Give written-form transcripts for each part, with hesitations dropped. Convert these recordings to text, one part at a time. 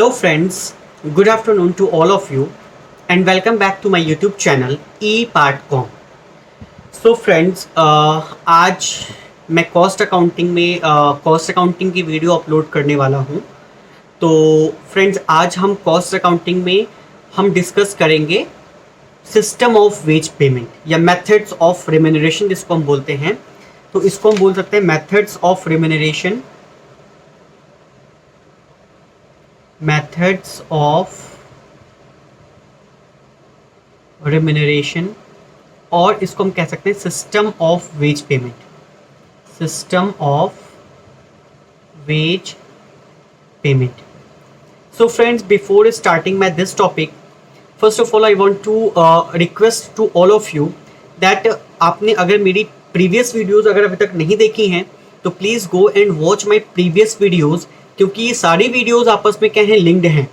Hello friends, good afternoon to all of you and welcome back to my YouTube channel ePartCom. So friends, आज मैं cost accounting में cost accounting की video upload करने वाला हूँ। तो फ्रेंड्स, आज हम कॉस्ट अकाउंटिंग में हम डिस्कस करेंगे सिस्टम ऑफ वेज पेमेंट या मेथड्स ऑफ रिम्यूनरेशन जिसको हम बोलते हैं। तो इसको हम बोल सकते हैं methods of remuneration, methods of remuneration, और इसको हम कह सकते हैं system of wage payment, system of wage payment. So friends, before starting my this topic, first of all I want to request to all of you that आपने अगर मेरी previous videos अगर अभी तक नहीं देखी हैं तो please go and watch my previous videos, क्योंकि ये सारी वीडियोस आपस में क्या हैं, लिंक्ड हैं.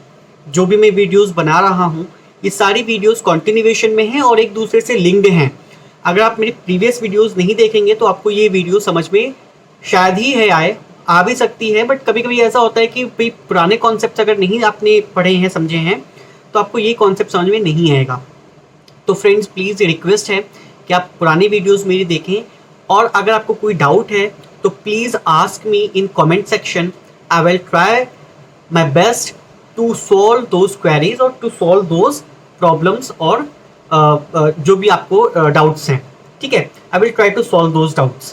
जो भी मैं वीडियोस बना रहा हूँ ये सारी वीडियोस कंटिन्यूएशन में हैं और एक दूसरे से लिंक्ड हैं. अगर आप मेरी प्रीवियस वीडियोस नहीं देखेंगे तो आपको ये वीडियो समझ में शायद ही है आ भी सकती है, बट कभी कभी ऐसा होता है कि भाई पुराने कॉन्सेप्ट अगर नहीं आपने पढ़े हैं समझे हैं तो आपको ये कॉन्सेप्ट समझ में नहीं आएगा. तो फ्रेंड्स, प्लीज़ रिक्वेस्ट है कि आप पुरानी वीडियोज़ मेरी देखें, और अगर आपको कोई डाउट है तो please ask me in comment section. I will try my best to solve those queries or to solve those problems और जो भी आपको डाउट्स हैं, ठीक है. I will try to solve those doubts.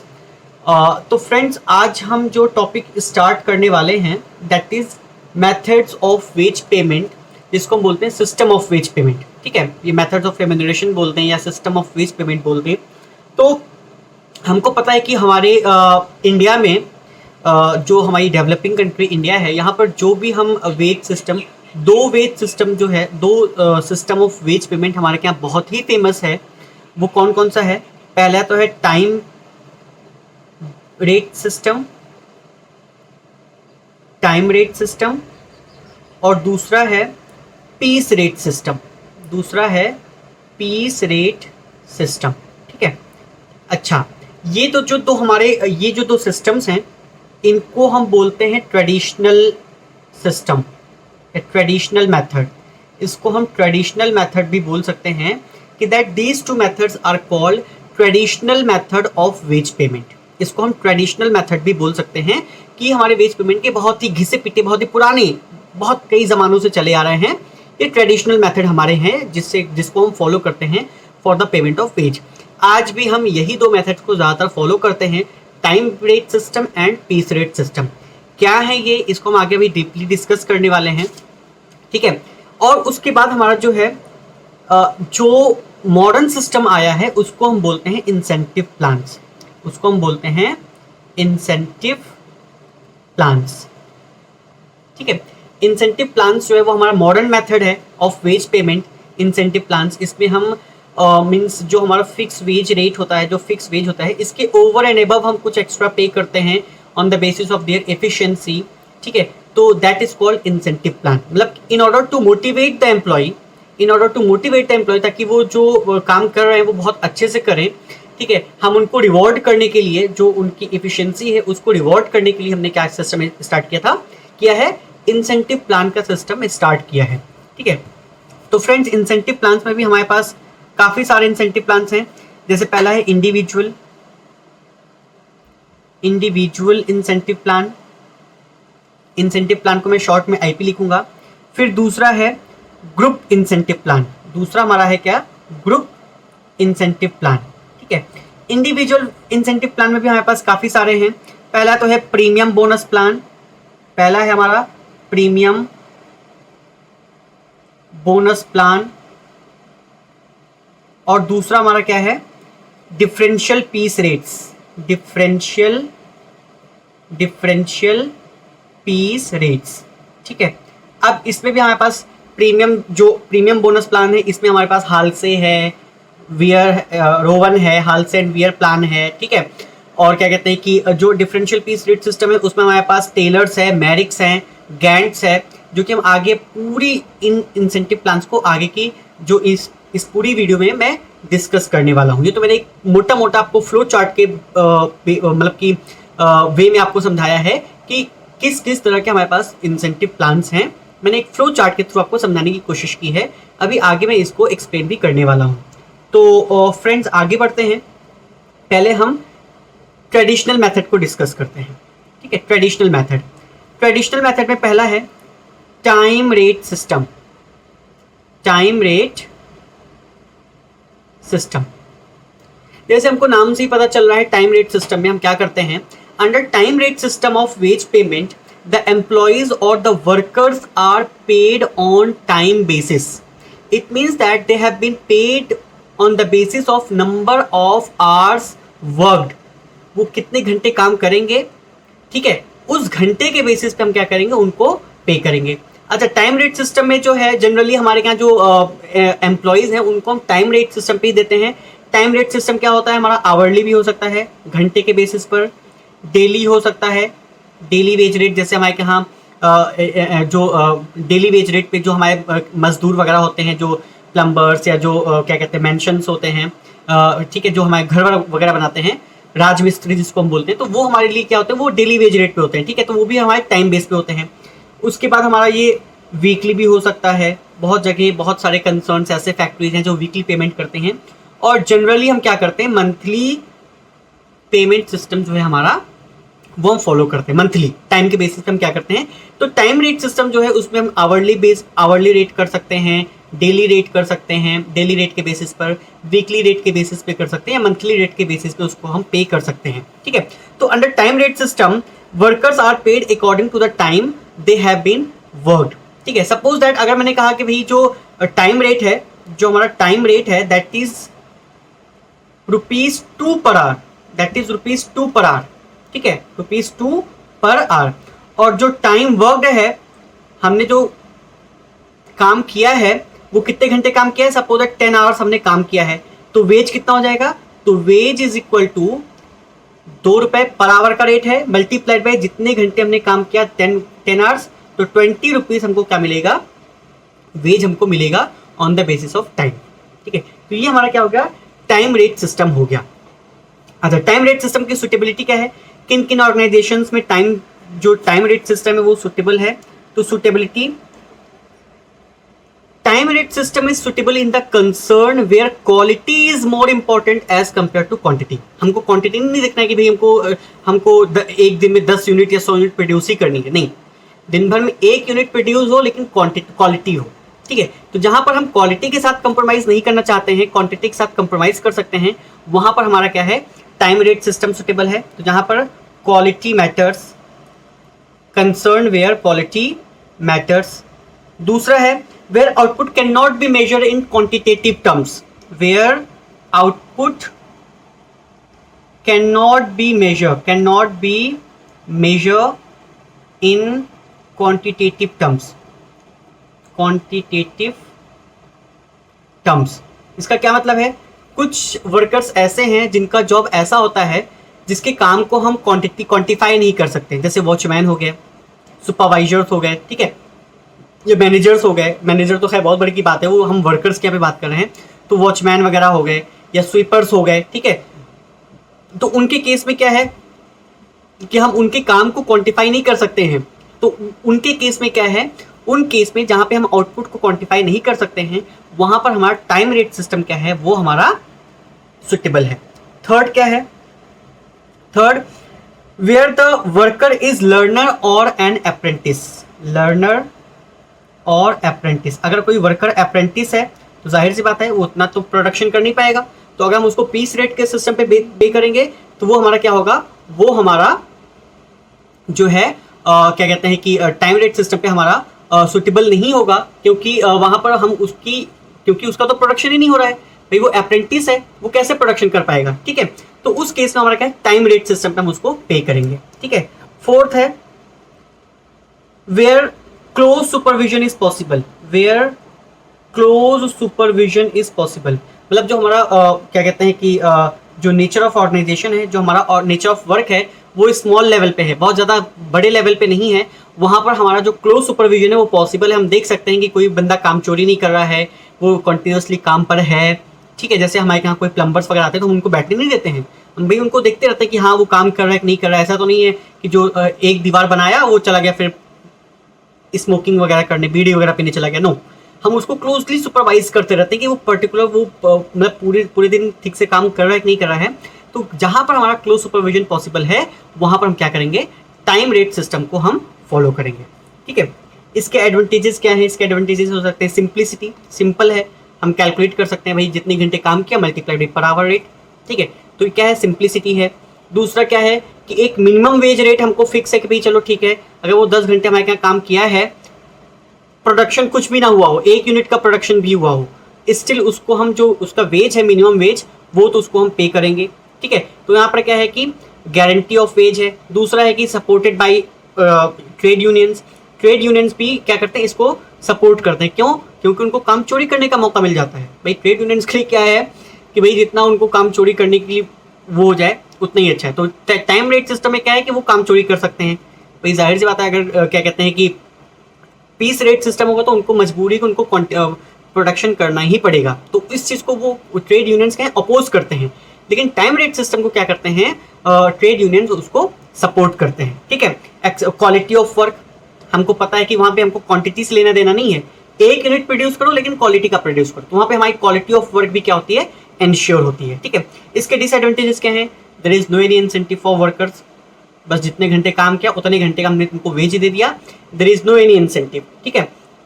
तो फ्रेंड्स, आज हम जो टॉपिक स्टार्ट करने वाले हैं that is methods of wage payment, जिसको हम बोलते हैं सिस्टम ऑफ वेज पेमेंट, ठीक है. ये मेथड्स ऑफ रेम्यूनरेशन बोलते हैं या सिस्टम ऑफ वेज पेमेंट बोलते हैं. तो हमको पता है कि हमारे इंडिया में जो हमारी डेवलपिंग कंट्री इंडिया है, यहाँ पर जो भी हम वेज सिस्टम, दो वेज सिस्टम जो है, दो सिस्टम ऑफ वेज पेमेंट हमारे यहाँ बहुत ही फेमस है. वो कौन कौन सा है? पहला तो है time rate system, time rate system, और दूसरा है पीस रेट सिस्टम. दूसरा है पीस रेट सिस्टम, ठीक है. अच्छा, ये तो जो दो हमारे ये जो दो सिस्टम्स हैं इनको हम बोलते हैं ट्रेडिशनल सिस्टम, ट्रेडिशनल मेथड. इसको हम ट्रेडिशनल मेथड भी बोल सकते हैं कि that these two methods are called traditional method of wage payment. इसको हम ट्रेडिशनल मेथड भी बोल सकते हैं कि हमारे वेज पेमेंट के बहुत ही घिसे पिटे, बहुत ही पुराने, बहुत कई ज़मानों से चले आ रहे हैं. ये ट्रेडिशनल मेथड हमारे हैं जिसको हम फॉलो करते हैं for the payment of ways. आज भी हम यही दो मेथड्स को ज़्यादातर फॉलो करते हैं, time rate system and piece rate system. क्या है ये, इसको हम आगे भी डीपली डिस्कस करने वाले हैं, ठीक है. और उसके बाद हमारा जो है जो मॉडर्न सिस्टम आया है उसको हम बोलते हैं इंसेंटिव प्लान्स. उसको हम बोलते हैं इंसेंटिव प्लान्स, ठीक है. इंसेंटिव प्लान्स जो है वो हमारा मॉडर्न मेथड है of wage payment. Incentive plans, इसमें हम मीन्स जो हमारा फिक्स वेज रेट होता है, जो फिक्स वेज होता है, इसके ओवर एंड अबव हम कुछ एक्स्ट्रा पे करते हैं on the basis of their efficiency, ठीक है. तो that is called incentive plan. मतलब in order to motivate the employ, ताकि वो जो काम कर रहे हैं वो बहुत अच्छे से करें, ठीक है. हम उनको रिवॉर्ड करने के लिए, जो उनकी एफिशिएंसी है उसको रिवॉर्ड करने के लिए हमने क्या सिस्टम स्टार्ट किया है, इंसेंटिव प्लान का सिस्टम स्टार्ट किया है, ठीक है. तो फ्रेंड्स, इंसेंटिव प्लान्स में भी हमारे पास काफ़ी सारे इंसेंटिव प्लान्स हैं. जैसे पहला है individual incentive plan. Incentive plan को मैं शॉर्ट में आईपी लिखूंगा. फिर दूसरा है ग्रुप इंसेंटिव प्लान. दूसरा हमारा है क्या, ग्रुप इंसेंटिव प्लान, ठीक है. इंडिविजुअल इंसेंटिव प्लान में भी हमारे पास काफ़ी सारे हैं. पहला तो है प्रीमियम बोनस प्लान. पहला है हमारा प्रीमियम बोनस प्लान, और दूसरा हमारा क्या है, differential piece rates. Differential piece rates, ठीक है. अब इसमें भी हमारे पास प्रीमियम बोनस प्लान है, इसमें हमारे पास हालसे है, रोवन है, हालसे एंड वियर प्लान है, ठीक है. और क्या कहते हैं कि जो डिफरेंशियल पीस रेट सिस्टम है उसमें हमारे पास टेलर्स है, मैरिक्स हैं, गैंट्स है, जो कि हम आगे पूरी इन इंसेंटिव प्लान्स को आगे की जो इस पूरी वीडियो में मैं डिस्कस करने वाला हूँ. ये तो मैंने एक मोटा आपको फ्लो चार्ट के मतलब कि वे में आपको समझाया है कि किस किस तरह के हमारे पास इंसेंटिव प्लान्स हैं मैंने एक फ्लो चार्ट के थ्रू आपको समझाने की कोशिश की है, अभी आगे मैं इसको एक्सप्लेन भी करने वाला हूँ। तो फ्रेंड्स आगे बढ़ते हैं, पहले हम ट्रेडिशनल मेथड को डिस्कस करते हैं। ठीक है, ट्रेडिशनल मेथड में पहला है टाइम रेट सिस्टम। जैसे हमको नाम से ही पता चल रहा है, टाइम रेट सिस्टम में हम क्या करते हैं, under time rate system of wage payment the employees और the workers are paid on time basis. It means that they have been paid on the basis of number of hours worked. वो कितने घंटे काम करेंगे, ठीक है, उस घंटे के बेसिस पे हम क्या करेंगे, उनको पे करेंगे। अच्छा, टाइम रेट सिस्टम में जो है जनरली हमारे यहाँ जो एम्प्लॉयज़ हैं उनको हम टाइम रेट सिस्टम पे ही देते हैं। टाइम रेट सिस्टम क्या होता है हमारा, आवरली भी हो सकता है, घंटे के बेसिस पर, डेली हो सकता है, डेली वेज रेट, जैसे हमारे यहाँ जो डेली वेज रेट पे जो हमारे मजदूर वगैरह होते हैं, जो प्लम्बर्स या जो क्या कहते हैं मेंशन्स होते हैं, ठीक है, जो हमारे घर वगैरह बनाते हैं, राजमिस्त्री जिसको हम बोलते हैं, तो वो हमारे लिए क्या होते हैं, वो डेली वेज रेट पे होते हैं। ठीक है, तो वो भी हमारे टाइम बेस पे होते हैं। उसके बाद हमारा ये वीकली भी हो सकता है, बहुत जगह बहुत सारे कंसर्न्स ऐसे फैक्ट्रीज हैं जो वीकली पेमेंट करते हैं, और जनरली हम क्या करते हैं, मंथली पेमेंट सिस्टम जो है हमारा वो हम फॉलो करते हैं। मंथली टाइम के बेसिस पे हम क्या करते हैं, तो टाइम रेट सिस्टम जो है उसमें हम आवरली रेट कर सकते हैं, डेली रेट कर सकते हैं, डेली रेट के बेसिस पर, वीकली रेट के बेसिस पे कर सकते हैं, या मंथली रेट के बेसिस पे उसको हम पे कर सकते हैं। ठीक है, तो under time rate system workers are paid according to the time they have been worked. ठीक है, सपोज दैट अगर मैंने कहा कि भाई जो टाइम रेट है, जो हमारा टाइम रेट है that is ₹2 per hour, that is ₹2 per hour. ठीक है, ₹2 पर आवर, और जो टाइम वर्कड है, हमने जो काम किया है वो कितने घंटे काम किया है, सपोज दैट 10 आवर्स हमने काम किया है, तो वेज कितना हो जाएगा, तो wage is equal to ₹2 per hour का रेट है, मल्टीप्लाइड बाय जितने घंटे हमने काम किया 10 आवर्स, तो ₹20 हमको क्या मिलेगा, वेज हमको मिलेगा on the basis of time. ठीक है, तो ये हमारा क्या हो गया, टाइम रेट सिस्टम हो गया। अच्छा, टाइम रेट सिस्टम की सुटेबिलिटी क्या है, किन किन ऑर्गेनाइजेशंस में जो टाइम रेट सिस्टम है वो सुटेबल है, तो suitability, time rate system is suitable in the concern where quality is more important as compare to quantity. हमको क्वांटिटी नहीं देखना है कि भाई हमको एक दिन में 10 यूनिट या 100 यूनिट प्रोड्यूस ही करनी है, नहीं, दिन भर में 1 यूनिट प्रोड्यूस हो लेकिन क्वालिटी हो। ठीक है, तो जहां पर हम क्वालिटी के साथ कंप्रोमाइज नहीं करना चाहते हैं, क्वांटिटी के साथ कंप्रोमाइज कर सकते हैं, वहां पर हमारा क्या है, टाइम रेट सिस्टम सुटेबल है। तो जहां पर quality matters, concern where quality matters. दूसरा है where output can not be measure in quantitative terms, where output can not be measure in quantitative terms. इसका क्या मतलब है, कुछ वर्कर्स ऐसे हैं जिनका जॉब ऐसा होता है जिसके काम को हम क्वांटिफाई नहीं कर सकते, जैसे वॉचमैन हो गए, सुपरवाइजर्स हो गए, ठीक है, ये मैनेजर्स हो गए। मैनेजर तो खैर बहुत बड़ी की बात है, वो हम वर्कर्स के यहाँ पे बात कर रहे हैं, तो वॉचमैन वगैरह हो गए या स्वीपर्स हो गए। ठीक है, तो उनके केस में क्या है कि हम उनके काम को क्वांटिफाई नहीं कर सकते हैं, तो उनके केस में क्या है, उन केस में जहां पे हम आउटपुट को क्वांटिफाई नहीं कर सकते हैं, वहां पर हमारा टाइम रेट सिस्टम क्या है, वो हमारा सुटेबल है। थर्ड क्या है, third where the worker is learner or an apprentice. Learner or apprentice, अगर कोई वर्कर अप्रेंटिस है तो जाहिर सी बात है वो उतना तो प्रोडक्शन कर नहीं पाएगा, तो अगर हम उसको पीस रेट के सिस्टम पे पे करेंगे तो वो हमारा क्या होगा, वो हमारा जो है क्या कहते हैं कि टाइम रेट सिस्टम पे हमारा सुटेबल नहीं होगा, क्योंकि वहां पर हम क्योंकि उसका तो प्रोडक्शन ही नहीं हो रहा है, भाई वो अप्रेंटिस है, वो कैसे प्रोडक्शन कर पाएगा। ठीक है, तो उस केस में हमारा क्या है, टाइम रेट सिस्टम पे हम उसको पे करेंगे। ठीक है, फोर्थ है where close supervision is possible. Where close supervision is possible, मतलब जो हमारा क्या कहते हैं कि जो नेचर ऑफ ऑर्गेनाइजेशन है, जो हमारा नेचर ऑफ वर्क है, वो स्मॉल लेवल पे है, बहुत ज़्यादा बड़े लेवल पे नहीं है, वहाँ पर हमारा जो क्लोज सुपरविजन है वो पॉसिबल है। हम देख सकते हैं कि कोई बंदा काम चोरी नहीं कर रहा है, वो कंटिन्यूसली काम पर है। ठीक है, जैसे हमारे यहाँ कोई प्लम्बर्स वगैरह आते हैं तो हम उनको बैठने नहीं देते हैं, हम भाई उनको देखते रहते हैं कि हाँ वो काम कर रहा है कि नहीं कर रहा है। ऐसा तो नहीं है कि जो एक दीवार बनाया वो चला गया फिर स्मोकिंग वगैरह करने, बीड़ी वगैरह पीने चला गया, नो, हम उसको क्लोजली सुपरवाइज करते रहते हैं कि वो पर्टिकुलर वो मतलब पूरे दिन ठीक से काम कर रहा है कि नहीं कर रहा है। तो जहां पर हमारा क्लोज सुपरविजन पॉसिबल है वहां पर हम क्या करेंगे, टाइम रेट सिस्टम को हम फॉलो करेंगे। ठीक है, इसके एडवांटेजेस क्या है? इसके एडवांटेजेस हो सकते हैं सिंप्लिसिटी, सिंपल है, हम कैलकुलेट कर सकते हैं भाई जितने घंटे काम किया multiply by per hour rate. ठीक है, तो क्या है, सिंप्लिसिटी है। दूसरा क्या है कि एक मिनिमम वेज रेट हमको फिक्स है कि भाई चलो ठीक है, अगर वो 10 घंटे हमारे यहाँ काम किया है, प्रोडक्शन कुछ भी ना हुआ हो, 1 यूनिट का प्रोडक्शन भी हुआ हो, स्टिल उसको हम जो उसका वेज है मिनिमम वेज, वो तो उसको हम पे करेंगे। ठीक है, तो यहाँ पर क्या है कि गारंटी ऑफ वेज है। दूसरा है कि supported by trade unions. Trade unions भी क्या करते हैं, इसको सपोर्ट करते हैं। क्यों? क्योंकि उनको काम चोरी करने का मौका मिल जाता है। भाई ट्रेड यूनियंस के लिए क्या है कि भाई जितना उनको काम चोरी करने के लिए वो हो जाए उतना ही अच्छा है। तो टाइम रेट सिस्टम में क्या है कि वो काम चोरी कर सकते हैं। भाई जाहिर सी बात है, अगर क्या कहते हैं कि पीस रेट सिस्टम होगा तो उनको मजबूरी को उनको प्रोडक्शन करना ही पड़ेगा। तो इस चीज़ को वो ट्रेड यूनियंस क्या है, अपोज करते हैं। लेकिन टाइम रेट सिस्टम को क्या करते हैं, ट्रेड यूनियंस उसको सपोर्ट करते हैं। ठीक है, क्वालिटी ऑफ वर्क, हमको पता है कि वहाँ पे हमको क्वांटिटी से लेना देना नहीं है, 1 यूनिट प्रोड्यूस करो लेकिन क्वालिटी का प्रोड्यूस करो, तो वहाँ पे हमारी क्वालिटी ऑफ वर्क भी क्या होती है, इंश्योर होती है। ठीक है, इसके डिसएडवांटेजेस क्या है? There is no any incentive for workers, बस जितने घंटे काम किया उतने घंटे का हमने तुमको वेज दे दिया, there is no any incentive. ठीक है,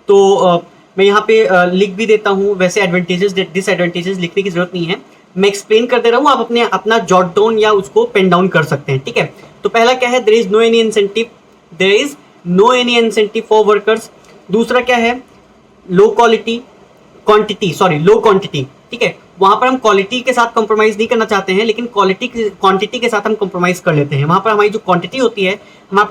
तो मैं यहाँ पे लिख भी देता हूँ, वैसे एडवांटेजेस डिसएडवांटेजेस लिखने की जरूरत नहीं है, मैं एक्सप्लेन कर दे रहा हूँ, आप अपना जॉट डाउन या उसको पेन डाउन कर सकते हैं। ठीक है, तो पहला क्या है, there is no any incentive, there is no any incentive for workers. दूसरा क्या है, लो क्वांटिटी। ठीक है, वहां पर हम क्वालिटी के साथ कॉम्प्रोमाइज नहीं करना चाहते हैं, लेकिन क्वांटिटी के साथ हम कॉम्प्रोमाइज कर लेते हैं। वहां पर हमारी जो क्वांटिटी होती है, हमारा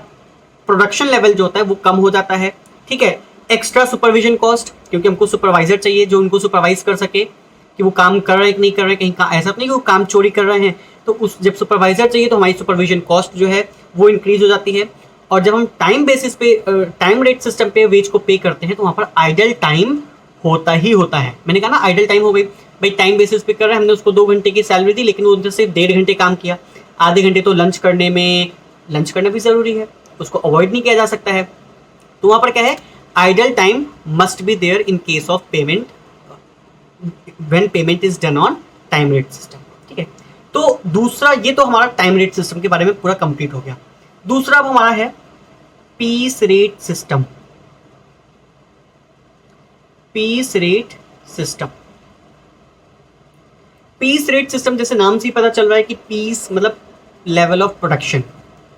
प्रोडक्शन लेवल जो होता है वो कम हो जाता है। ठीक है, एक्स्ट्रा सुपरविजन कॉस्ट, क्योंकि हमको सुपरवाइजर चाहिए जो उनको सुपरवाइज कर सके कि वो काम कर रहे हैं कि नहीं कर रहे हैं, कहीं का ऐसा नहीं कि वो काम चोरी कर रहे हैं। तो उस जब सुपरवाइजर चाहिए तो हमारी सुपरविजन कॉस्ट जो है वो इंक्रीज हो जाती है। और जब हम टाइम बेसिस पे टाइम रेट सिस्टम पे वेज को पे करते हैं तो वहाँ पर आइडल टाइम होता ही होता है। मैंने कहा ना आइडल टाइम हो गई, भाई टाइम बेसिस पे कर रहे हैं, हमने उसको 2 घंटे की सैलरी दी लेकिन वो उनसे सिर्फ 1.5 घंटे काम किया, आधे घंटे तो लंच करना भी ज़रूरी है, उसको अवॉइड नहीं किया जा सकता है। तो वहाँ पर क्या है, idle time must be there in case of payment when payment is done on time rate system. ठीक है, तो दूसरा, ये तो हमारा टाइम रेट सिस्टम के बारे में पूरा कंप्लीट हो गया। दूसरा अब हमारा है piece rate system. Piece rate system, piece rate system जैसे नाम से ही पता चल रहा है कि पीस मतलब लेवल ऑफ प्रोडक्शन,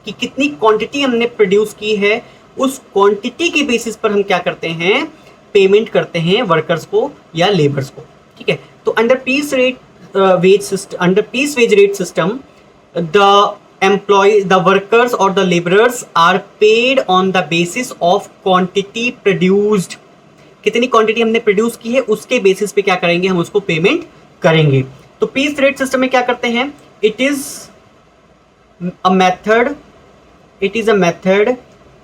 कि कितनी क्वांटिटी हमने प्रोड्यूस की है, उस क्वांटिटी के बेसिस पर हम क्या करते हैं, पेमेंट करते हैं वर्कर्स को या लेबर्स को। ठीक है, तो under piece wage rate system the workers or the laborers are paid on the basis of quantity produced। कितनी क्वांटिटी हमने प्रोड्यूस की है उसके बेसिस पे क्या करेंगे, हम उसको पेमेंट करेंगे। तो पीस रेट सिस्टम में क्या करते हैं, it is a method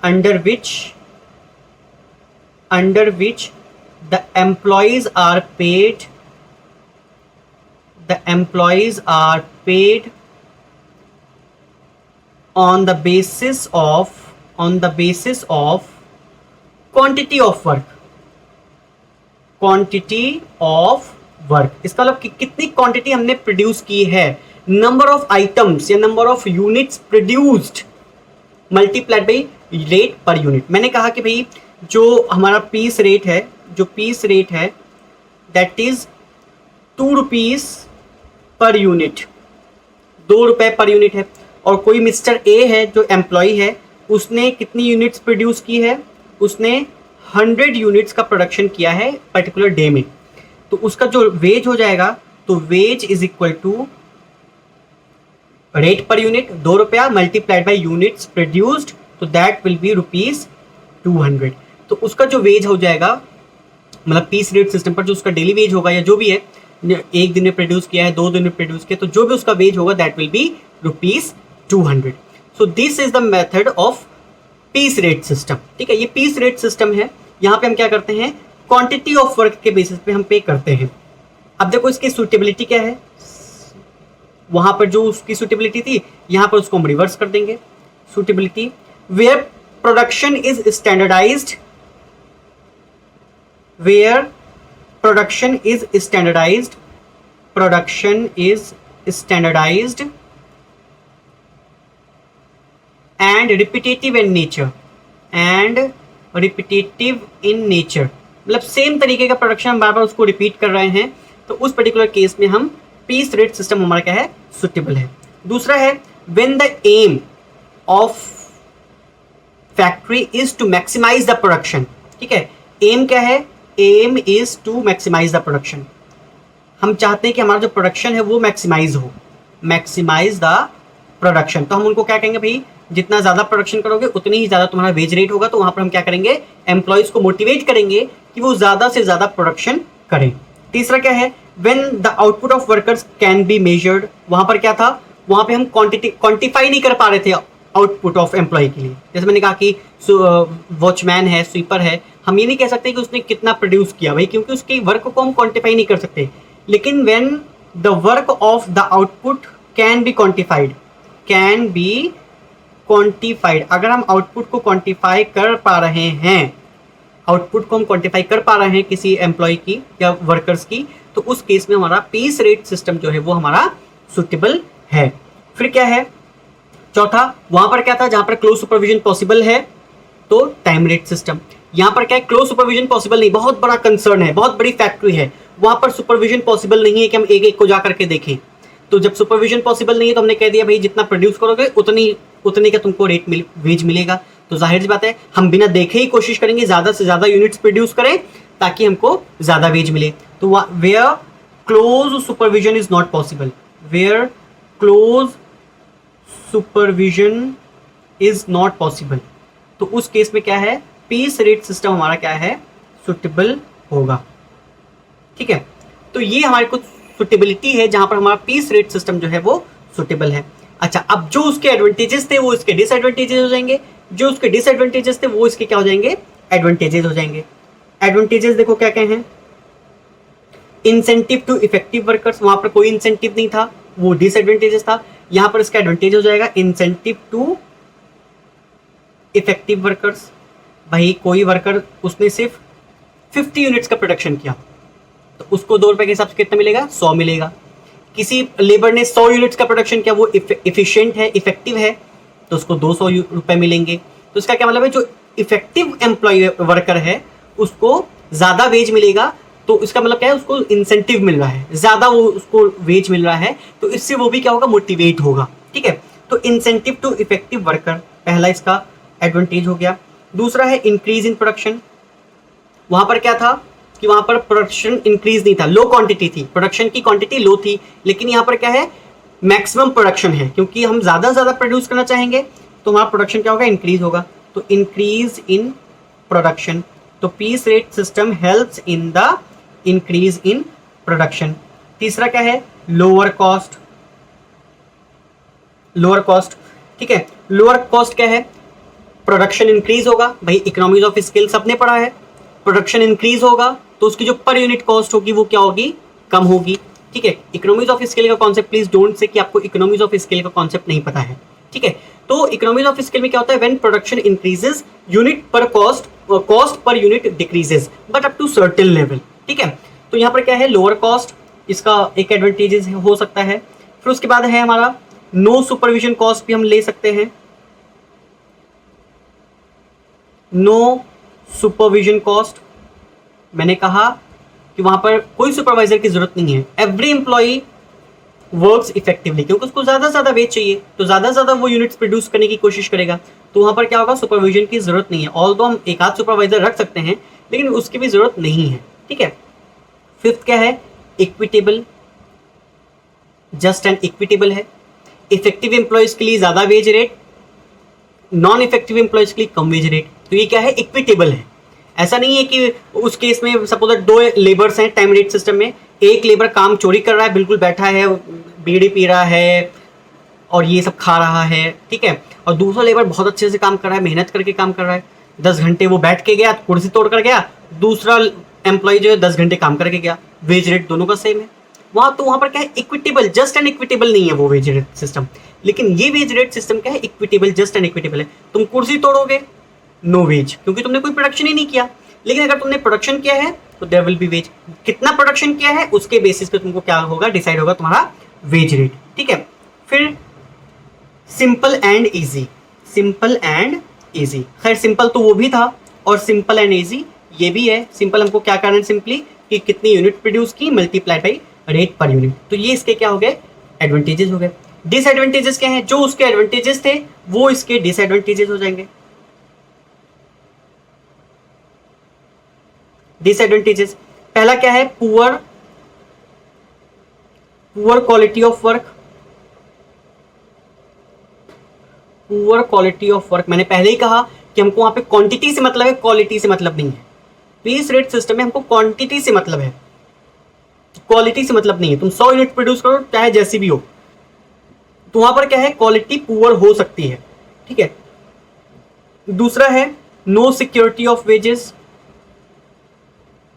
under which the employees are paid on the basis of quantity of work। इसका मतलब कि कितनी क्वांटिटी हमने प्रोड्यूस की है, नंबर ऑफ आइटम्स या number of units produced multiplied by rate per unit. मैंने कहा कि भाई जो हमारा पीस रेट है that is 2 rupees per unit, 2 रुपए पर यूनिट है। और कोई मिस्टर ए है जो एम्प्लॉय है, उसने कितनी यूनिट्स प्रोड्यूस की है, उसने 100 यूनिट्स का प्रोडक्शन किया है पर्टिकुलर डे में, तो उसका जो वेज हो जाएगा, तो wage is equal to rate per unit 2 रुपया मल्टीप्लाइड बाई यूनिट्स प्रोड्यूस्ड, तो दैट विल बी ₹200। तो उसका जो वेज हो जाएगा, मतलब पीस रेट सिस्टम पर जो उसका डेली वेज होगा या जो भी है, 1 दिन में प्रोड्यूस किया है, 2 दिन में प्रोड्यूस किया, तो जो भी उसका वेज होगा that will be ₹200। So this is the method of piece rate system. ठीक है, ये पीस रेट सिस्टम है। यहाँ पे हम क्या करते हैं, क्वांटिटी ऑफ वर्क के बेसिस पे हम पे करते हैं। अब देखो इसकी सूटेबिलिटी क्या है, वहां पर जो उसकी सूटेबिलिटी थी यहाँ पर उसको हम रिवर्स कर देंगे। Suitability where production is standardised where production is standardised, production is standardised and repetitive in nature, and repetitive in nature, मतलब सेम तरीके का प्रोडक्शन हम बार बार उसको रिपीट कर रहे हैं, तो उस पर्टिकुलर केस में हम पीस रेट सिस्टम हमारा क्या है, सुटेबल है। दूसरा है when the aim of factory is to maximise the production. ठीक है, एम क्या है, aim is to maximise the production. हम चाहते हैं कि हमारा जो प्रोडक्शन है वो मैक्सिमाइज हो, मैक्सिमाइज द प्रोडक्शन। तो हम उनको क्या कहेंगे, भाई जितना ज़्यादा प्रोडक्शन करोगे उतनी ही ज़्यादा तुम्हारा वेज रेट होगा। तो वहाँ पर हम क्या करेंगे, एम्प्लॉयज़ को मोटिवेट करेंगे कि वो ज़्यादा से ज़्यादा प्रोडक्शन करें। तीसरा क्या है, when the output of workers can be measured. वहाँ पर क्या था, वहाँ पे हम क्वांटिफाई नहीं कर पा रहे थे आउटपुट ऑफ एम्प्लॉय के लिए। जैसे मैंने कहा कि वॉचमैन है, स्वीपर है, हम ये नहीं कह सकते कि उसने कितना प्रोड्यूस किया भाई, क्योंकि उसके वर्क को हम क्वांटिफाई नहीं कर सकते। लेकिन when the work of the output can be quantified, can be quantified, अगर हम आउटपुट को क्वांटिफाई कर पा रहे हैं, आउटपुट को हम क्वांटिफाई कर पा रहे हैं किसी एम्प्लॉय की या वर्कर्स की, तो उस केस में हमारा पीस रेट सिस्टम जो है वो हमारा सुटेबल है। फिर क्या है, चौथा, वहां पर क्या था, जहां पर क्लोज सुपरविजन पॉसिबल है तो टाइम रेट सिस्टम। यहां पर क्या है, क्लोज सुपरविजन पॉसिबल नहीं, बहुत बड़ा कंसर्न है, बहुत बड़ी फैक्ट्री है, वहां पर सुपरविजन पॉसिबल नहीं है कि हम एक एक को जा करके देखें। तो जब सुपरविजन पॉसिबल नहीं है तो हमने कह दिया भाई जितना प्रोड्यूस करोगे उतनी का तुमको वेज मिलेगा। तो जाहिर सी बात है हम बिना देखे ही कोशिश करेंगे ज़्यादा से ज़्यादा यूनिट्स प्रोड्यूस करें ताकि हमको ज़्यादा वेज मिले। तो where close supervision is not possible, where close supervision is not possible, तो उस केस में क्या है, पीस रेट सिस्टम हमारा क्या है, सुटेबल होगा। ठीक है, तो ये हमारे कुछ सुटेबिलिटी है जहां पर हमारा पीस रेट सिस्टम जो है वो सुटेबल है। अच्छा, अब जो उसके एडवांटेजेस थे वो इसके डिसएडवांटेजेस हो जाएंगे, जो उसके डिसएडवांटेजेस थे वो इसके क्या हो जाएंगे, एडवांटेजेस हो जाएंगे। एडवांटेजेस देखो क्या क्या हैं, इंसेंटिव टू इफेक्टिव वर्कर्स, वहां पर कोई इंसेंटिव नहीं था, वो डिसएडवांटेजेस था। यहां पर इसका एडवांटेज हो जाएगा इंसेंटिव टू इफेक्टिव वर्कर्स। भाई कोई वर्कर उसने सिर्फ 50 यूनिट्स का प्रोडक्शन किया तो उसको 2 रुपए के हिसाब से कितना मिलेगा, 100 मिलेगा। किसी लेबर ने 100 यूनिट्स का प्रोडक्शन किया, वो इफिशिएंट है, इफेक्टिव है, तो उसको 200 रुपए मिलेंगे। तो इसका क्या मतलब है, जो इफेक्टिव एम्प्लॉय वर्कर है उसको ज़्यादा वेज मिलेगा। तो इसका मतलब क्या है, उसको इंसेंटिव मिल रहा है, ज़्यादा वो उसको वेज मिल रहा है, तो इससे वो भी क्या होगा, मोटिवेट होगा। ठीक है, तो इंसेंटिव टू इफेक्टिव वर्कर पहला इसका एडवांटेज हो गया। दूसरा है इंक्रीज इन प्रोडक्शन। वहाँ पर क्या था कि वहाँ पर प्रोडक्शन इंक्रीज नहीं था, लो क्वांटिटी थी, प्रोडक्शन की क्वांटिटी लो थी, लेकिन यहाँ पर क्या है, मैक्सिमम प्रोडक्शन है, क्योंकि हम ज़्यादा से ज़्यादा प्रोड्यूस करना चाहेंगे तो हमारा प्रोडक्शन क्या होगा, इंक्रीज होगा। तो इंक्रीज इन प्रोडक्शन, तो piece rate system helps in the increase in production. तीसरा क्या है, लोअर कॉस्ट, लोअर कॉस्ट। ठीक है, लोअर कॉस्ट क्या है, प्रोडक्शन इंक्रीज होगा, भाई इकोनॉमीज ऑफ स्केल सबने पढ़ा है, प्रोडक्शन इंक्रीज होगा तो उसकी जो पर यूनिट कॉस्ट होगी वो क्या होगी, कम होगी। ठीक है, इकोनॉमीज ऑफ स्केल का कॉन्सेप्ट प्लीज डोंट से कि आपको इकोनॉमीज ऑफ स्केल का कॉन्सेप्ट नहीं पता है। ठीक है, तो इकोनॉमीज ऑफ स्केल में क्या होता है, व्हेन प्रोडक्शन इंक्रीजेस यूनिट पर cost per unit decreases but up to certain level. ठीक है, तो यहाँ पर क्या है, लोअर कॉस्ट, इसका एक एडवांटेजेस हो सकता है। फिर उसके बाद है हमारा नो सुपरविजन कॉस्ट भी हम ले सकते हैं, नो सुपरविजन कॉस्ट। मैंने कहा कि वहां पर कोई सुपरवाइजर की जरूरत नहीं है, एवरी एम्प्लॉई वर्क्स इफेक्टिवली, क्योंकि उसको ज़्यादा से ज़्यादा वेज चाहिए तो ज़्यादा से ज़्यादा वो यूनिट्स प्रोड्यूस करने की कोशिश करेगा। तो वहाँ पर क्या होगा, सुपरविजन की ज़रूरत नहीं है। ऑल्दो हम एक आध सुपरवाइजर रख सकते हैं लेकिन उसकी भी ज़रूरत नहीं है। ठीक है, फिफ्थ क्या है, इक्विटेबल, जस्ट एंड इक्विटेबल है। इफेक्टिव एम्प्लॉयज़ के लिए ज़्यादा wage rate, non effective employees के लिए कम वेज रेट। तो ये क्या है, इक्विटेबल है। ऐसा नहीं है कि उस केस में सपोज 2 लेबर्स हैं टाइम रेट सिस्टम में, एक लेबर काम चोरी कर रहा है, बिल्कुल बैठा है, बीड़ी पी रहा है और ये सब खा रहा है। ठीक है, और दूसरा लेबर बहुत अच्छे से काम कर रहा है, मेहनत करके काम कर रहा है, 10 घंटे वो बैठ के गया, कुर्सी तोड़ कर गया, दूसरा एम्प्लॉय जो है 10 घंटे काम करके गया, वेज रेट दोनों का सेम है। वहाँ पर क्या है, इक्विटेबल, जस्ट एंड इक्विटेबल नहीं है वो वेज रेट सिस्टम। लेकिन ये वेज रेट सिस्टम क्या है, इक्विटेबल, जस्ट एंड इक्विटेबल है। तुम कुर्सी तोड़ोगे, नो वेज, क्योंकि तुमने कोई प्रोडक्शन ही नहीं किया। लेकिन अगर तुमने प्रोडक्शन किया है तो देयर विल बी वेज। कितना प्रोडक्शन किया है उसके बेसिस पे तुमको क्या होगा, डिसाइड होगा तुम्हारा वेज रेट। ठीक है, फिर simple and easy, simple and easy, खैर सिंपल तो वो भी था और सिंपल एंड इजी ये भी है। सिंपल हमको क्या करना है, सिंपली कि कितनी यूनिट प्रोड्यूस की multiplied by rate per unit. तो ये इसके क्या हो गए, एडवांटेजेस हो गए। डिसएडवांटेजेस क्या हैं, जो उसके एडवांटेजेस थे वो इसके डिसएडवांटेजेस हो जाएंगे। डिसएडवांटेजेस पहला क्या है, poor quality of work, poor quality of work. मैंने पहले ही कहा कि हमको वहां पे क्वांटिटी से मतलब है, क्वालिटी से मतलब नहीं है। पीस रेट सिस्टम में हमको क्वांटिटी से मतलब है, क्वालिटी से मतलब नहीं है। तुम 100 यूनिट प्रोड्यूस करो चाहे जैसी भी हो, तो वहां पर क्या है, क्वालिटी पुअर हो सकती है। ठीक है, दूसरा है no security of wages,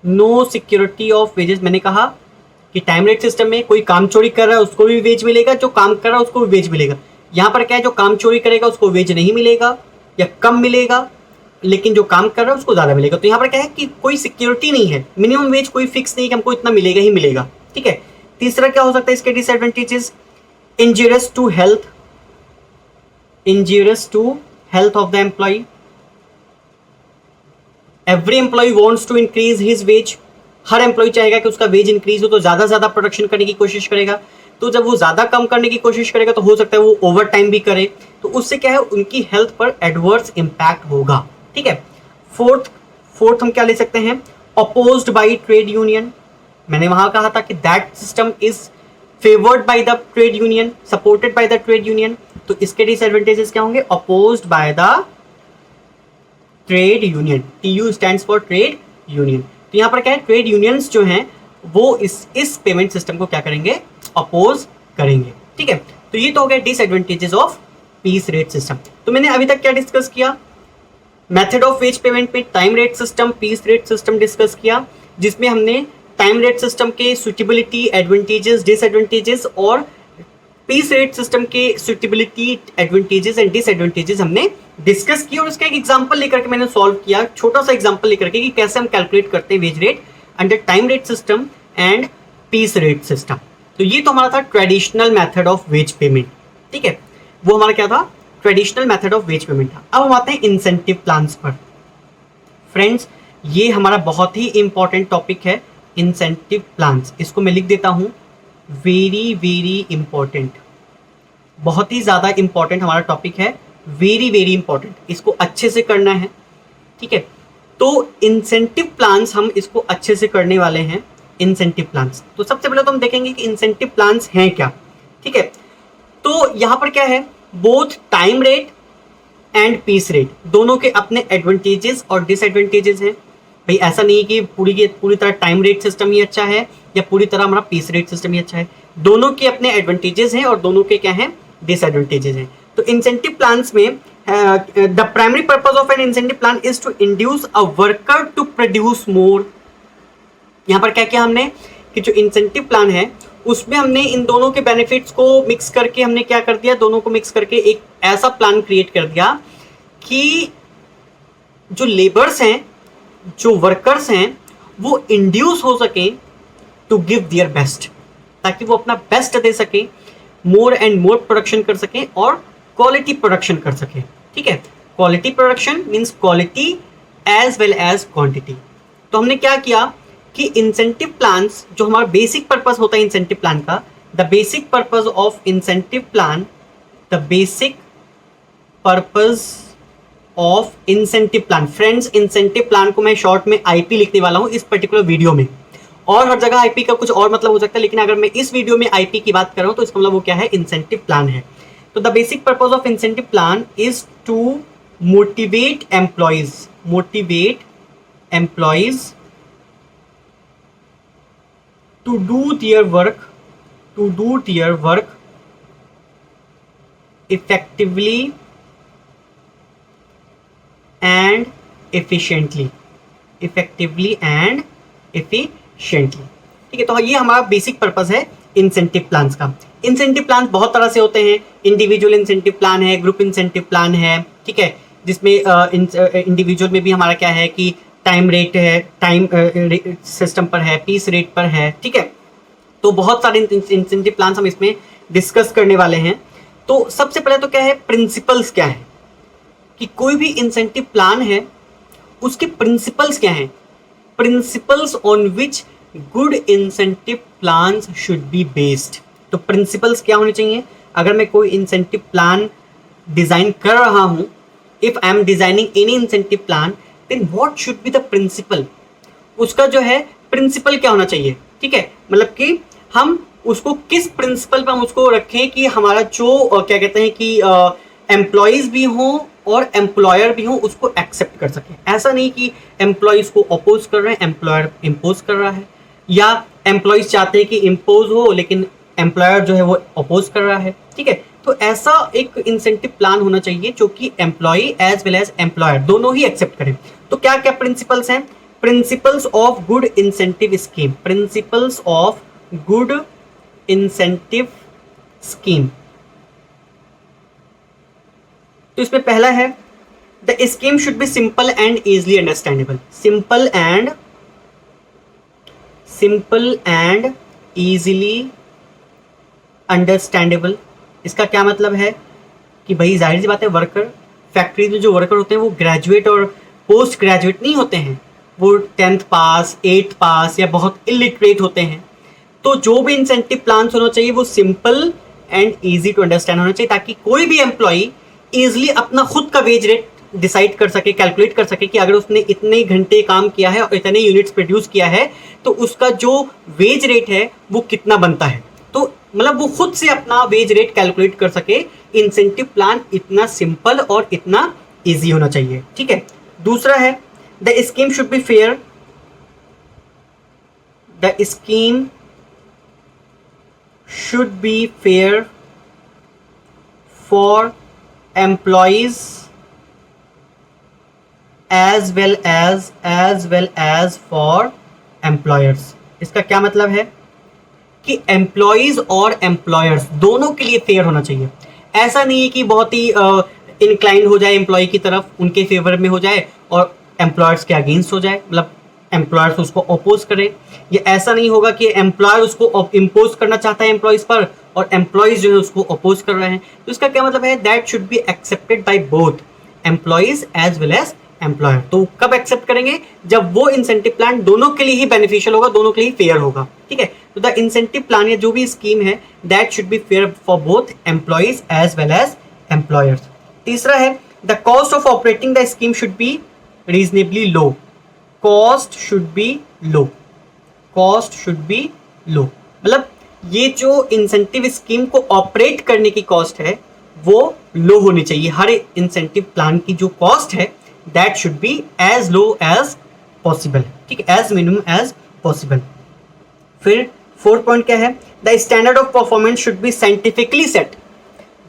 no security of wages. मैंने कहा कि टाइम रेट सिस्टम में कोई काम चोरी कर रहा है उसको भी वेज मिलेगा, जो काम कर रहा है उसको भी वेज मिलेगा। यहां पर क्या है, जो काम चोरी करेगा उसको वेज नहीं मिलेगा या कम मिलेगा, लेकिन जो काम कर रहा है उसको ज्यादा मिलेगा। तो यहां पर क्या है कि कोई सिक्योरिटी नहीं है, मिनिमम वेज कोई फिक्स नहीं कि हमको इतना मिलेगा ही मिलेगा। ठीक है, तीसरा क्या हो सकता है इसके disadvantages, injurious to health, injurious to health of the employee. Every employee wants to increase his wage, हर एम्प्लॉय चाहेगा कि उसका वेज इंक्रीज हो, तो ज्यादा प्रोडक्शन करने की कोशिश करेगा। तो जब वो ज्यादा कम करने की कोशिश करेगा तो हो सकता है वो ओवर टाइम भी करे, तो उससे क्या है, उनकी हेल्थ पर एडवर्स इंपैक्ट होगा। ठीक है, फोर्थ हम क्या ले सकते हैं, अपोज्ड बाय ट्रेड यूनियन। मैंने वहां कहा था कि that system is favoured by the trade union, supported by the trade union. तो इसके डिसएडवांटेजेस क्या होंगे, opposed by the trade union, TU stands for trade union. तो यहाँ पर क्या है, ट्रेड यूनियंस जो हैं वो इस पेमेंट सिस्टम को क्या करेंगे, अपोज करेंगे। ठीक है, तो ये तो हो गया disadvantages of piece rate system. तो मैंने अभी तक क्या डिस्कस किया, मेथड ऑफ वेज पेमेंट में time rate system, piece rate system discuss किया, जिसमें हमने टाइम रेट सिस्टम के सुटेबिलिटी, एडवांटेजेस, डिसएडवांटेजेस और पीस रेट सिस्टम के सुटेबिलिटी, एडवांटेजेस एंड डिसएडवांटेजेस हमने डिस्कस किया। और उसका एक एग्जांपल लेकर के मैंने सॉल्व किया, छोटा सा एग्जांपल लेकर के, कि कैसे हम कैलकुलेट करते हैं wage rate under time rate system and piece rate system. तो ये तो हमारा था traditional method of wage payment. ठीक है, वो हमारा क्या था, traditional method of wage payment था। अब हम आते हैं इंसेंटिव प्लान्स पर। फ्रेंड्स, ये हमारा बहुत ही इंपॉर्टेंट टॉपिक है, इंसेंटिव प्लान्स। इसको मैं लिख देता हूं, वेरी वेरी इंपॉर्टेंट, बहुत ही ज्यादा इंपॉर्टेंट हमारा टॉपिक है, वेरी वेरी इंपॉर्टेंट। इसको अच्छे से करना है। ठीक है, तो इंसेंटिव प्लान्स हम इसको अच्छे से करने वाले हैं। इंसेंटिव प्लान्स, तो सबसे पहले तो हम देखेंगे कि इंसेंटिव प्लान्स हैं क्या। ठीक है, तो यहां पर क्या है, both time rate and piece rate दोनों के अपने एडवांटेजेस और डिसएडवांटेजेस हैं। भाई ऐसा नहीं कि पूरी तरह टाइम रेट सिस्टम ही अच्छा है या पूरी तरह हमारा पीस रेट सिस्टम ही अच्छा है। दोनों के अपने एडवांटेजेस हैं और दोनों के क्या हैं, डिसएडवांटेजेस हैं। तो इंसेंटिव प्लान्स में the primary purpose of an incentive plan is to induce a worker to produce more. यहाँ पर क्या किया हमने कि जो इंसेंटिव प्लान है उसमें हमने इन दोनों के बेनिफिट्स को मिक्स करके हमने क्या कर दिया, दोनों को मिक्स करके एक ऐसा प्लान क्रिएट कर दिया कि जो लेबर्स हैं, जो वर्कर्स हैं, वो इंड्यूस हो सके टू गिव देयर बेस्ट, ताकि वो अपना बेस्ट दे सके, मोर एंड मोर प्रोडक्शन कर सके और क्वालिटी प्रोडक्शन कर सके। ठीक है, quality production means quality as well as quantity. तो हमने क्या किया कि इंसेंटिव प्लान्स, जो हमारा बेसिक पर्पस होता है इंसेंटिव प्लान का, the basic purpose of incentive plan, the basic purpose of incentive plan. Friends, incentive plan को मैं शॉर्ट में आईपी लिखने वाला हूं इस पर्टिकुलर वीडियो में, और हर जगह आईपी का कुछ और मतलब हो सकता है, लेकिन अगर मैं इस वीडियो में आईपी की बात कर रहा हूं तो इसका मतलब वो क्या है, इंसेंटिव प्लान है। तो the basic purpose of incentive plan is to motivate employees to do their work effectively and efficiently। ठीक है, तो ये हमारा बेसिक पर्पस है इंसेंटिव प्लान्स का। इंसेंटिव प्लान बहुत तरह से होते हैं, इंडिविजुअल इंसेंटिव प्लान है, ग्रुप इंसेंटिव प्लान है। ठीक है, जिसमें इंडिविजुअल में भी हमारा क्या है कि टाइम रेट है, टाइम सिस्टम पर है, पीस रेट पर है, ठीक है। तो बहुत सारे इंसेंटिव प्लान हम इसमें डिस्कस करने वाले हैं। तो सबसे पहले तो क्या है, प्रिंसिपल्स क्या है, कि कोई भी इंसेंटिव प्लान है उसके प्रिंसिपल्स क्या हैं, principles on which good incentive plans should be based. तो प्रिंसिपल्स क्या होने चाहिए, अगर मैं कोई इंसेंटिव प्लान डिजाइन कर रहा हूं, if I am designing any incentive plan, then what should be the principle, उसका जो है प्रिंसिपल क्या होना चाहिए, ठीक है। मतलब कि हम उसको किस प्रिंसिपल पे हम उसको रखें कि हमारा जो क्या कहते हैं कि एम्प्लॉयज भी हों और एम्प्लॉयर भी हों उसको एक्सेप्ट कर सकें। ऐसा नहीं कि एम्प्लॉयज को अपोज कर रहे हैं, एम्प्लॉयर इम्पोज कर रहा है, या एम्प्लॉयज चाहते हैं कि इम्पोज हो लेकिन एम्प्लॉयर जो है वो अपोज कर रहा है, ठीक है। तो ऐसा एक इंसेंटिव प्लान होना चाहिए जो कि employee as well as employer दोनों ही एक्सेप्ट करें। तो क्या क्या प्रिंसिपल्स हैं, principles of good incentive scheme, principles of good incentive scheme. तो इसमें पहला है, the scheme should be simple and easily understandable. Simple and easily understandable. इसका क्या मतलब है कि भाई जाहिर सी बात है, वर्कर फैक्ट्री में जो वर्कर होते हैं वो ग्रेजुएट और पोस्ट ग्रेजुएट नहीं होते हैं, वो 10th पास 8th पास या बहुत इलिटरेट होते हैं। तो जो भी इंसेंटिव प्लान होना चाहिए वो simple and easy to understand होना चाहिए, ताकि कोई भी एम्प्लॉय ईजिली अपना खुद का वेज रेट डिसाइड कर सके, कैलकुलेट कर सके कि अगर उसने इतने घंटे काम किया है और इतने यूनिट्स प्रोड्यूस किया है तो उसका जो वेज रेट है वो कितना बनता है। तो मतलब वो खुद से अपना वेज रेट कैलकुलेट कर सके। इंसेंटिव प्लान इतना सिंपल और इतना इजी होना चाहिए, ठीक है। दूसरा है, the scheme should be fair. The scheme should be fair for employees as well as for employers। इसका क्या मतलब है कि एम्प्लॉयज और एम्प्लॉयर्स दोनों के लिए फेयर होना चाहिए। ऐसा नहीं है कि बहुत ही इंक्लाइन हो जाए एम्प्लॉय की तरफ, उनके फेवर में हो जाए और एम्प्लॉयर्स के अगेंस्ट हो जाए, मतलब एम्प्लॉयर्स उसको अपोज करें। ये ऐसा नहीं होगा कि एम्प्लॉयर उसको इम्पोज करना चाहता है एम्प्लॉयज पर और एम्प्लॉयज जो है उसको अपोज कर रहे हैं। तो इसका क्या मतलब है, that should be accepted by both employees as well as employer. तो कब एक्सेप्ट करेंगे, जब वो इंसेंटिव प्लान दोनों के लिए ही बेनिफिशियल होगा, दोनों के लिए फेयर होगा, ठीक है। तो द इंसेंटिव प्लान या जो भी स्कीम है that should be fair for both employees as well as employers. तीसरा है, the cost of operating the scheme should be reasonably low. Cost should be low, cost should be low, मतलब ये जो incentive scheme को operate करने की cost है वो लो होनी चाहिए। हर इंसेंटिव प्लान की जो कॉस्ट है that should be as low as possible, ठीक है, एज मिनिमम एज पॉसिबल। फिर फोर्थ पॉइंट क्या है, the standard of performance should be scientifically set.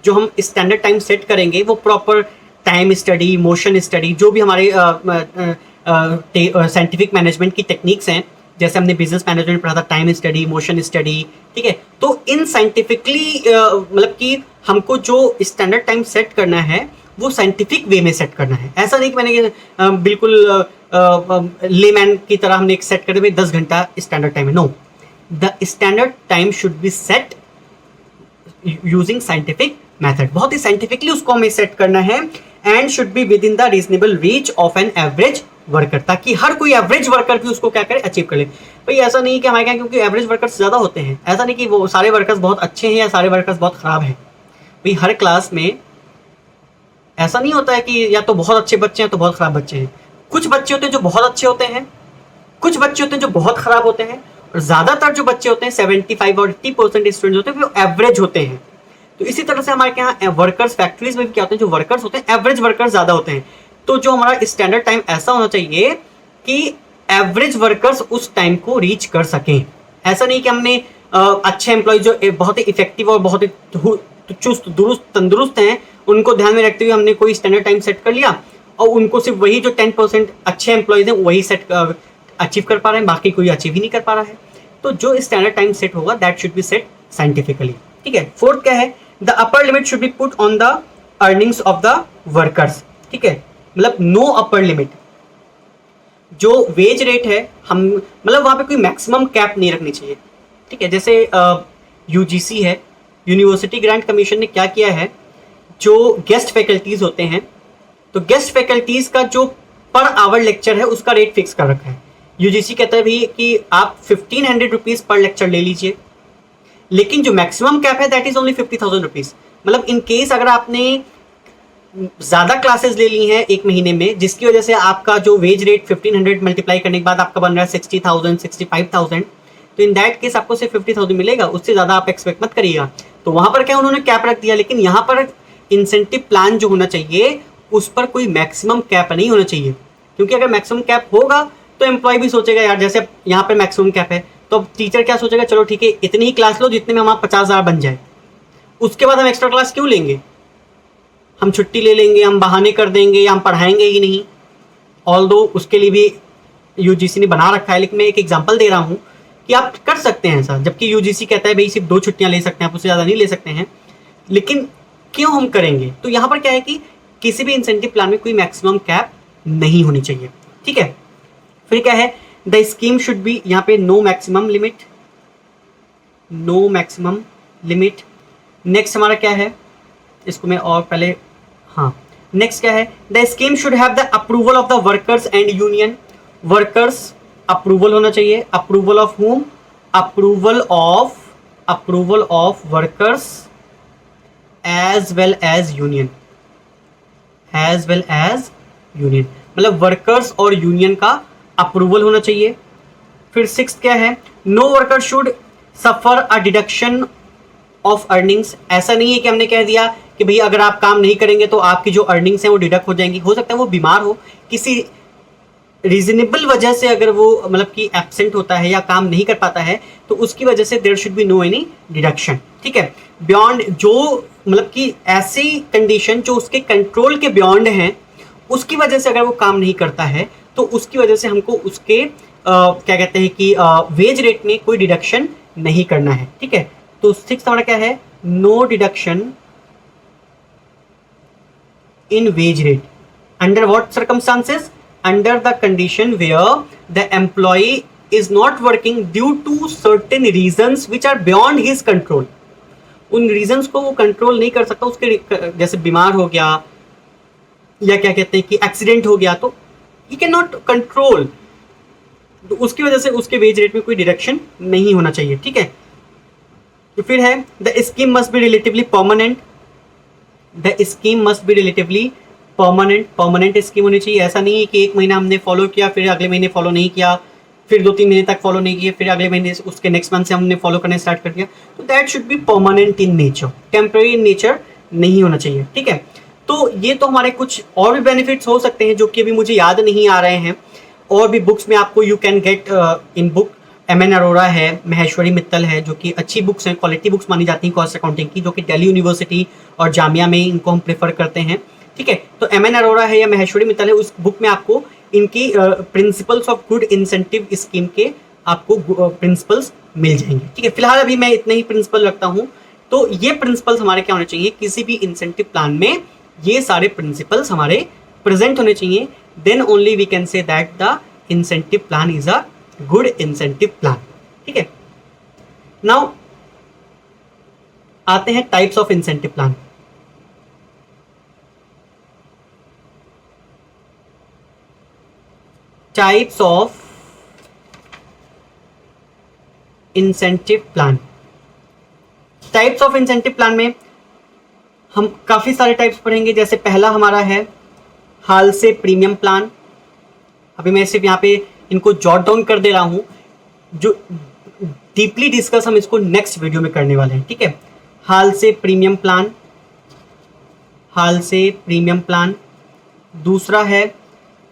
जो हम स्टैंडर्ड टाइम सेट करेंगे वो proper time study, motion study, जो भी हमारे साइंटिफिक मैनेजमेंट की टेक्निक्स हैं, जैसे हमने बिजनेस मैनेजमेंट पढ़ा था, टाइम स्टडी, मोशन स्टडी, ठीक है। तो इन साइंटिफिकली मतलब कि हमको जो स्टैंडर्ड टाइम सेट करना है वो साइंटिफिक वे में सेट करना है। ऐसा नहीं कि मैंने बिल्कुल लेमैन की तरह हमने एक सेट कर दिया 10 घंटा स्टैंडर्ड टाइम है। No, the standard time should be set using scientific method. बहुत ही साइंटिफिकली उसको हमें सेट करना है and should be within the reasonable reach of an average worker, ताकि हर कोई एवरेज वर्कर भी उसको क्या करे, अचीव कर ले। भाई ऐसा नहीं कि हमारे यहाँ क्योंकि एवरेज वर्कर्स ज़्यादा होते हैं, ऐसा नहीं कि वो सारे वर्कर्स बहुत अच्छे हैं या सारे वर्कर्स बहुत ख़राब हैं। भाई हर क्लास में ऐसा नहीं होता है कि या तो बहुत अच्छे बच्चे हैं तो बहुत ख़राब बच्चे हैं। कुछ बच्चे होते हैं जो बहुत अच्छे होते हैं, कुछ बच्चे होते हैं जो बहुत ख़राब होते हैं, और ज़्यादातर जो बच्चे होते हैं 75 और 80% स्टूडेंट्स होते हैं वो एवरेज होते हैं। तो इसी तरह से हमारे यहाँ वर्कर्स फैक्ट्रीज में भी क्या होते हैं, जो वर्कर्स होते हैं एवरेज वर्कर्स ज़्यादा होते हैं। तो जो हमारा स्टैंडर्ड टाइम ऐसा होना चाहिए कि एवरेज वर्कर्स उस टाइम को रीच कर सकें। ऐसा नहीं कि हमने अच्छे एम्प्लॉय जो बहुत ही इफेक्टिव और बहुत ही चुस्त दुरुस्त तंदुरुस्त हैं उनको ध्यान में रखते हुए हमने कोई स्टैंडर्ड टाइम सेट कर लिया और उनको सिर्फ वही जो 10% अच्छे एम्प्लॉयज हैं वही सेट अचीव कर पा रहे हैं, बाकी कोई अचीव ही नहीं कर पा रहा है। तो जो स्टैंडर्ड टाइम सेट होगा that should be set scientifically, ठीक है। फोर्थ क्या है, the upper limit should be put on the earnings of the workers, ठीक है, मतलब नो अपर लिमिट। जो वेज रेट है हम मतलब वहाँ पे कोई मैक्सिमम कैप नहीं रखनी चाहिए, ठीक है। जैसे यूजीसी है, यूनिवर्सिटी ग्रांट कमीशन ने क्या किया है, जो गेस्ट फैकल्टीज होते हैं, तो गेस्ट फैकल्टीज का जो पर आवर लेक्चर है उसका रेट फिक्स कर रखा है। यूजीसी कहता है भी कि आप 1500 रुपीज़ पर लेक्चर ले लीजिए, लेकिन जो मैक्सिमम कैप है दैट इज ओनली 50,000 रुपीज़। मतलब इन केस अगर आपने ज़्यादा क्लासेस ले ली हैं एक महीने में, जिसकी वजह से आपका जो वेज रेट 1500 मल्टीप्लाई करने के बाद आपका बन रहा है 60,000 65,000, तो इन दैट केस आपको सिर्फ 50,000 मिलेगा, उससे ज़्यादा आप एक्सपेक्ट मत करिएगा। तो वहाँ पर क्या उन्होंने कैप रख दिया, लेकिन यहाँ पर इंसेंटिव प्लान जो होना चाहिए उस पर कोई मैक्सिमम कैप नहीं होना चाहिए, क्योंकि अगर मैक्सिमम कैप होगा तो एम्प्लॉय भी सोचेगा यार जैसे यहाँ पर मैक्सिमम कैप है, तो अब टीचर क्या सोचेगा, चलो ठीक है इतनी ही क्लास लो जितने में हमारा 50,000 बन जाए, उसके बाद हम एक्स्ट्रा क्लास क्यों लेंगे, हम छुट्टी ले लेंगे, हम बहाने कर देंगे या हम पढ़ाएंगे ही नहीं। ऑल्दो उसके लिए भी यूजीसी ने बना रखा है, लेकिन मैं एक एग्जांपल दे रहा हूँ कि आप कर सकते हैं ऐसा, जबकि यूजीसी कहता है भाई सिर्फ 2 छुट्टियां ले सकते हैं, आप उससे ज़्यादा नहीं ले सकते हैं, लेकिन क्यों हम करेंगे। तो यहाँ पर क्या है कि किसी भी इंसेंटिव प्लान में कोई मैक्सिमम कैप नहीं होनी चाहिए, ठीक है। फिर क्या है, द स्कीम शुड बी, यहाँ पे no maximum limit, no maximum limit. Next हमारा क्या है, इसको मैं और पहले, हाँ नेक्स्ट क्या है, the scheme should have the approval of the workers and union. Workers approval होना चाहिए, approval of hmm, approval of workers as well as union, as well as union, मतलब वर्कर्स और यूनियन का अप्रूवल होना चाहिए। फिर 6 क्या है, no worker should suffer a deduction of earnings. ऐसा नहीं है कि हमने कह दिया कि भाई अगर आप काम नहीं करेंगे तो आपकी जो अर्निंग्स हैं वो डिडक्ट हो जाएंगी। हो सकता है वो बीमार हो, किसी रीजनेबल वजह से अगर वो मतलब कि एब्सेंट होता है या काम नहीं कर पाता है, तो उसकी वजह से there should be no any deduction, ठीक है। बियॉन्ड जो मतलब कि ऐसी कंडीशन जो उसके कंट्रोल के बियॉन्ड हैं, उसकी वजह से अगर वो काम नहीं करता है तो उसकी वजह से हमको उसके क्या कहते हैं कि वेज रेट में कोई डिडक्शन नहीं करना है, ठीक है। तो 6 हमारा क्या है, no deduction in wage rate under what circumstances, under the condition where the employee is not working due to certain reasons which are beyond his control. उन रीजंस को वो कंट्रोल नहीं कर सकता, उसके जैसे बीमार हो गया या क्या कहते हैं कि एक्सीडेंट हो गया, तो ही कैन नॉट कंट्रोल, तो उसकी वजह से उसके वेज रेट में कोई डिडक्शन नहीं होना चाहिए, ठीक है। तो फिर है the scheme must be relatively permanent, the scheme must be relatively permanent, permanent scheme होनी चाहिए। ऐसा नहीं है कि एक महीना हमने फॉलो किया फिर अगले महीने फॉलो नहीं किया, फिर 2-3 महीने तक फॉलो नहीं किए, फिर अगले महीने उसके नेक्स्ट मंथ से हमने फॉलो करना स्टार्ट कर दिया। तो that should be permanent in nature, temporary in nature नहीं होना चाहिए, ठीक है। तो ये तो हमारे कुछ और भी बेनिफिट्स हो सकते हैं जो कि अभी मुझे याद नहीं आ रहे हैं, और भी बुक्स में आपको you can get in book. M.N.. Arora है, महेश्वरी मित्तल है, जो कि अच्छी बुक्स हैं, क्वालिटी बुक्स मानी जाती हैं कॉस्ट अकाउंटिंग की, जो कि दिल्ली यूनिवर्सिटी और जामिया में इनको हम प्रेफर करते हैं, ठीक है। तो एम.एन. अरोरा है या महेश्वरी मित्तल है, उस बुक में आपको इनकी principles of good incentive scheme के आपको प्रिंसिपल्स मिल जाएंगे, ठीक है। फिलहाल अभी मैं इतने ही प्रिंसिपल रखता हूँ। तो ये प्रिंसिपल्स हमारे क्या होने चाहिए, किसी भी इंसेंटिव प्लान में ये सारे प्रिंसिपल्स हमारे प्रेजेंट होने चाहिए, then only we can say that the incentive plan is a good incentive plan, ठीक है। नाउ आते हैं types of incentive plan. Types of incentive plan, types of incentive plan में हम काफी सारे टाइप्स पढ़ेंगे। जैसे पहला हमारा है हाल से प्रीमियम प्लान। अभी मैं सिर्फ यहाँ पे इनको जॉट डाउन कर दे रहा हूँ, जो डीपली डिस्कस हम इसको नेक्स्ट वीडियो में करने वाले हैं, ठीक है। हाल से प्रीमियम प्लान, हाल से प्रीमियम प्लान। दूसरा है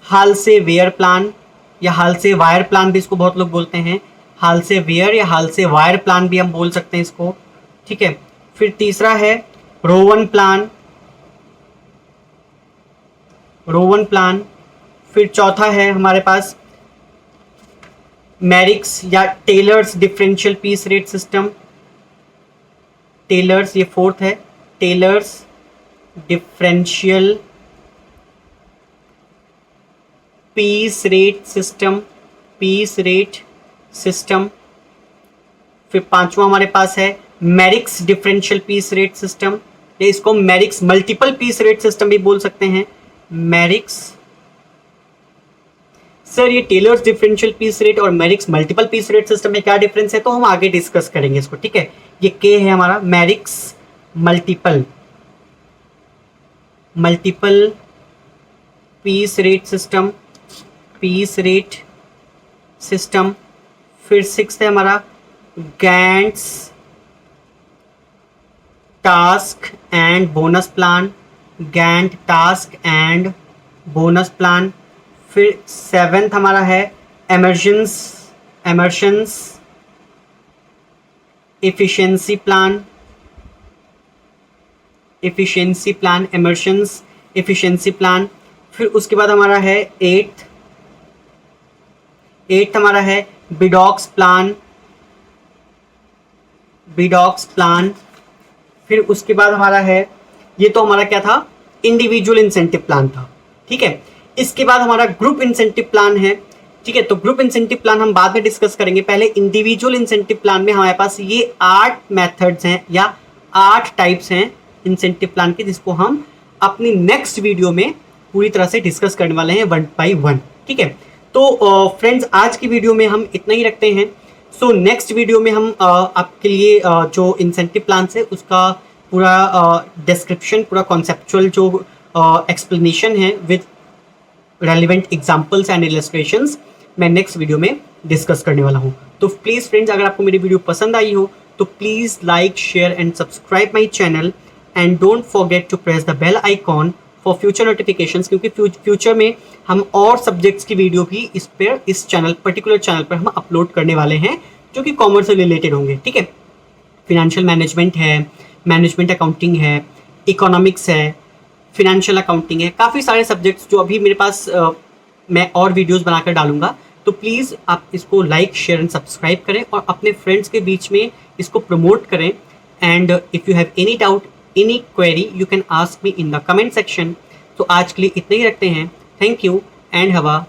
हाल से वेयर प्लान या हाल से वायर प्लान भी इसको बहुत लोग बोलते हैं, हाल से वेयर या हाल से वायर प्लान भी हम बोल सकते हैं इसको, ठीक है। फिर तीसरा है रोवन प्लान, रोवन प्लान। फिर चौथा है हमारे पास मैरिक्स या Taylor's differential piece rate system, Taylor's, ये फोर्थ है, Taylor's differential piece rate system, piece rate system. फिर पांचवा हमारे पास है Merrick's differential piece rate system, या इसको Merrick's multiple piece rate system भी बोल सकते हैं। मैरिक्स, सर ये टेलर्स डिफरेंशियल पीस रेट और Merrick's multiple piece rate system में क्या डिफरेंस है, तो हम आगे डिस्कस करेंगे इसको, ठीक है। ये के है हमारा Merrick's multiple piece rate system, piece rate system. फिर सिक्स्थ है हमारा Gantt's task and bonus plan, Gantt task and bonus plan. फिर सेवेंथ हमारा है Emerson's efficiency plan, Emerson's efficiency plan. फिर उसके बाद हमारा है एट्थ हमारा है बिडॉक्स प्लान। फिर उसके बाद हमारा है, ये तो हमारा क्या था, इंडिविजुअल इंसेंटिव प्लान था, ठीक है। इसके बाद हमारा ग्रुप इंसेंटिव प्लान है, ठीक है। तो ग्रुप इंसेंटिव प्लान हम बाद में डिस्कस करेंगे। पहले इंडिविजुअल इंसेंटिव प्लान में हमारे पास ये 8 मेथड्स हैं या 8 टाइप्स हैं इंसेंटिव प्लान के, जिसको हम अपनी नेक्स्ट वीडियो में पूरी तरह से डिस्कस करने वाले हैं 1 by 1, ठीक है। तो फ्रेंड्स आज की वीडियो में हम इतना ही रखते हैं। सो नेक्स्ट वीडियो में हम आपके लिए जो इंसेंटिव प्लान है उसका पूरा डिस्क्रिप्शन, पूरा कॉन्सेप्चुअल जो एक्सप्लेनेशन है with relevant examples and illustrations मैं नेक्स्ट वीडियो में डिस्कस करने वाला हूँ। तो प्लीज़ फ्रेंड्स अगर आपको मेरी वीडियो पसंद आई हो तो please like, share and subscribe my channel and don't forget to press the bell icon for future notifications, क्योंकि फ्यूचर में हम और सब्जेक्ट्स की वीडियो भी इस पर्टिकुलर चैनल पर हम अपलोड करने वाले हैं जो कि कॉमर्स से रिलेटेड होंगे, ठीक है। फिनेंशियल मैनेजमेंट है, मैनेजमेंट अकाउंटिंग है, इकोनॉमिक्स है, फिनेंशियल अकाउंटिंग है, काफ़ी सारे सब्जेक्ट्स जो अभी मेरे पास मैं और वीडियोस बनाकर डालूंगा। तो प्लीज़ आप इसको लाइक, शेयर एंड सब्सक्राइब करें और अपने फ्रेंड्स के बीच में इसको प्रमोट करें। And if you have any doubt, any query, you can ask me in the comment section. तो आज के लिए इतना ही रखते हैं। Thank you and have a